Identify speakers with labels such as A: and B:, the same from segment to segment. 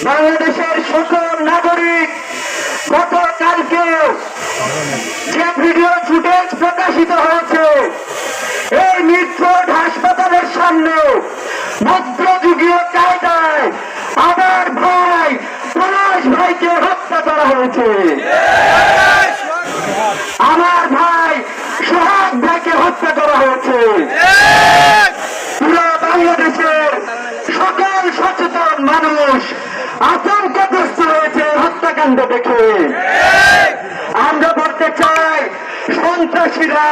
A: বাংলাদেশের সকল নাগরিক গতকালকে যে ভিডিও ফুটেজ প্রকাশিত হয়েছে এই মিটফোর্ড হাসপাতালের সামনে মধ্যযুগীয় কায়দায় আমার ভাই পলাশ ভাইকে হত্যা করা হয়েছে। আমার ভাই সোহাগ ভাইকে হত্যা করা হয়েছে। পুরো বাংলাদেশের সকল সচেতন মানুষ আতঙ্কগ্রস্ত হয়েছে হত্যাকাণ্ড দেখে। আমরা বলতে চাই সন্ত্রাসীরা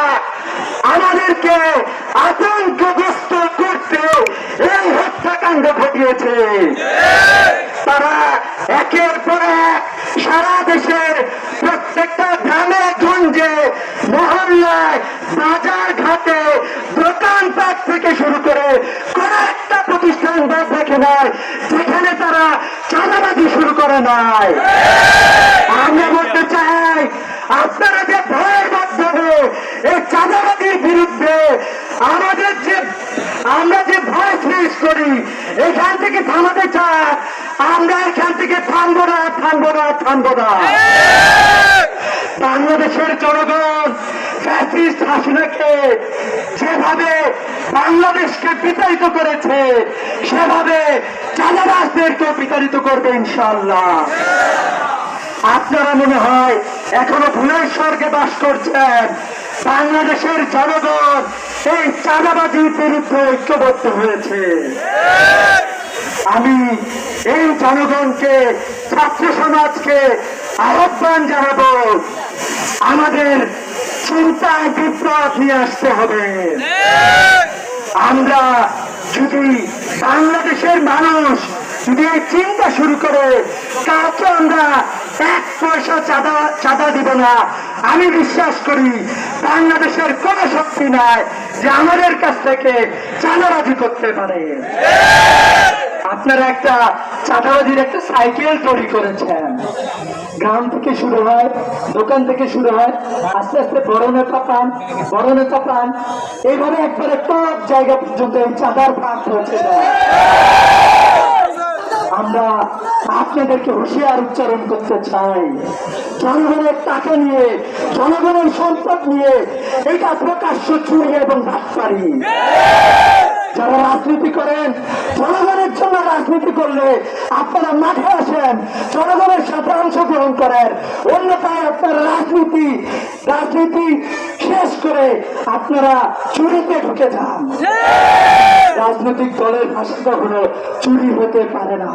A: আমাদেরকে আতঙ্কগ্রস্ত করতে এই হত্যাকাণ্ড ঘটিয়েছে। তারা একের পর এক সারা দেশের প্রত্যেকটা গ্রামে গঞ্জে মহল্লায় বাজার ঘাটে দোকানপাট থেকে শুরু করে কোন একটা প্রতিষ্ঠান বাদ রেখে নেয় যেখানে তারা চাঁদাবাজি শুরু করে নাই। আমরা বলতে চাই আপনারা যে ভয়ের মাধ্যমে এই চাঁদাবাজির বিরুদ্ধে আমরা যে ভয় ফেস করি এখান থেকে থামাতে চাই। আমরা এখান থেকে থামবো না। বাংলাদেশের জনগণ ফ্যাসিস্ট হাসিনাকে যেভাবে বাংলাদেশকে বিতাড়িত করেছে সেভাবে চাঁদাবাজদেরকেও বিতাড়িত করবে ইনশাআল্লাহ। আপনারা মনে হয় এখনো ভুলের স্বর্গে বাস করছেন। বাংলাদেশের জনগণ এই চাঁদাবাজির বিরুদ্ধে ঐক্যবদ্ধ হয়েছে। আমি এই জনগণকে ছাত্র সমাজকে আহ্বান জানাবো আমাদের চিন্তায় বিপ্লব নিয়ে আসতে হবে। আমরা যদি বাংলাদেশের মানুষ যদি এই চিন্তা শুরু করে কাউকে আমরা 1 পয়সা চাঁদা দিব না, আমি বিশ্বাস করি বাংলাদেশের কোন শক্তি নাই যে আমাদের কাছ থেকে চাঁদাবাজি করতে পারে। আপনারা একটা চাঁদাবাজির একটা সাইকেল তৈরি করেছেন। গ্রাম থেকে শুরু হয়, দোকান থেকে শুরু হয়, আস্তে আস্তে বড় নেতা পান, এইভাবে একবারে সব জায়গা পর্যন্ত এই চাঁদার ভাগ পৌঁছে যায়। আমরা আপনাদেরকে হুঁশিয়ার উচ্চারণ করতে চাই, জনগণের টাকা নিয়ে জনগণের সম্পদ নিয়ে এটা প্রকাশ্য চুরি এবং বাটপারি। যারা রাজনীতি করেন জনগণের জন্য রাজনীতি করলে আপনারা মাঠে আসেন, জনগণের সাথে অংশগ্রহণ করেন। অন্যথায় আপনারা রাজনীতি শেষ করে আপনারা চুরিতে ঢুকে যান। রাজনৈতিক দলের ভাষা কখনো চুরি হতে পারে না।